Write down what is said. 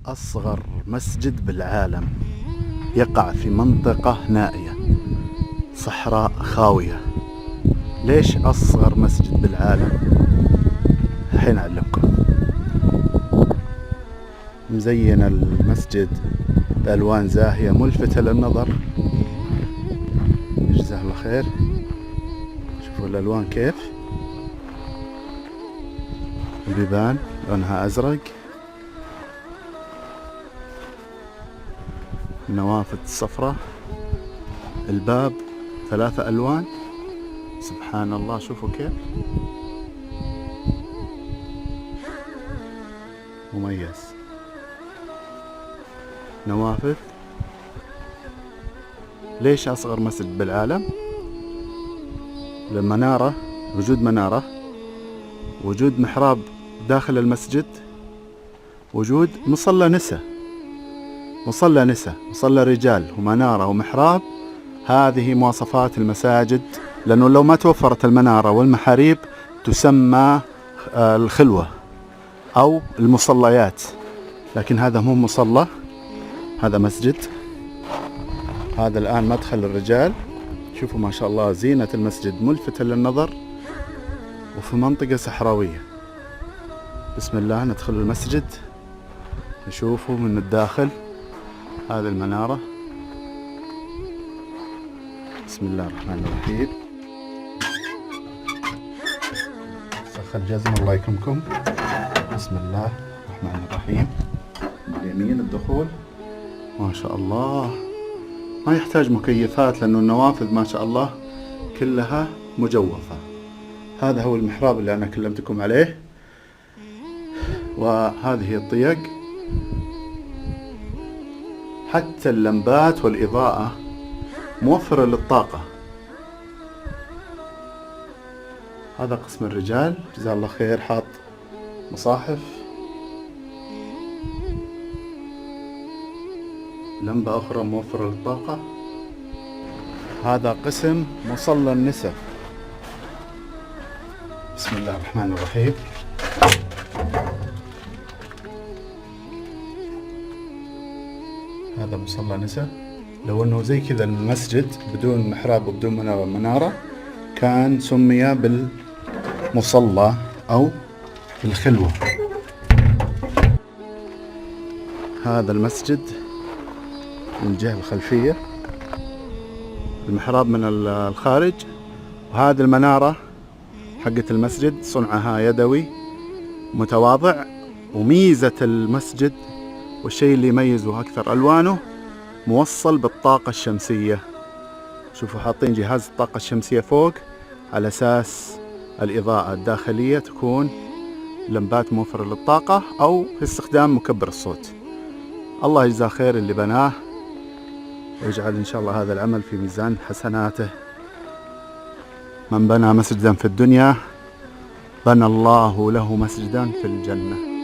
أصغر مسجد بالعالم يقع في منطقة نائية، صحراء خاوية. ليش أصغر مسجد بالعالم؟ الحين أعلمكم. مزين المسجد بألوان زاهية ملفتة للنظر، جزاه الله خير. شوفوا الألوان كيف، البيبان لونها أزرق، النوافذ الصفراء، الباب 3 ألوان. سبحان الله، شوفوا كيف مميز. نوافذ. ليش أصغر مسجد بالعالم؟ المنارة، وجود منارة، وجود محراب داخل المسجد، وجود مصلى نساء، مصلى رجال، ومنارة ومحراب. هذه مواصفات المساجد، لأنه لو ما توفرت المنارة والمحاريب تسمى الخلوة أو المصليات، لكن هذا مو مصلى، هذا مسجد. هذا الآن مدخل الرجال. شوفوا ما شاء الله، زينة المسجد ملفتة للنظر وفي منطقة صحراوية. بسم الله، ندخل المسجد نشوفه من الداخل. هذه المنارة. بسم الله الرحمن الرحيم. سخ الجزم الله يكرمكم. بسم الله الرحمن الرحيم. اليمين الدخول ما شاء الله، ما يحتاج مكيفات لأنه النوافذ ما شاء الله كلها مجوفة. هذا هو المحراب اللي أنا كلمتكم عليه، وهذه الطيق. حتى اللمبات والإضاءة موفرة للطاقة. هذا قسم الرجال، جزاه الله خير، حاط مصاحف، لمبة أخرى موفرة للطاقة. هذا قسم مصلى النساء. بسم الله الرحمن الرحيم. هذا مصلى نساء. لو أنه زي كذا المسجد بدون محراب وبدون منارة كان سمي بالمصلى أو الخلوة. هذا المسجد من الجهة الخلفية، المحراب من الخارج، وهذه المنارة حقة المسجد صنعها يدوي متواضع. وميزة المسجد والشيء اللي يميزه أكثر ألوانه موصل بالطاقة الشمسية. شوفوا حاطين جهاز الطاقة الشمسية فوق على أساس الإضاءة الداخلية تكون لمبات موفرة للطاقة أو في استخدام مكبر الصوت. الله يجزاه خير اللي بناه، ويجعل إن شاء الله هذا العمل في ميزان حسناته. من بنى مسجدا في الدنيا بنى الله له مسجدا في الجنة.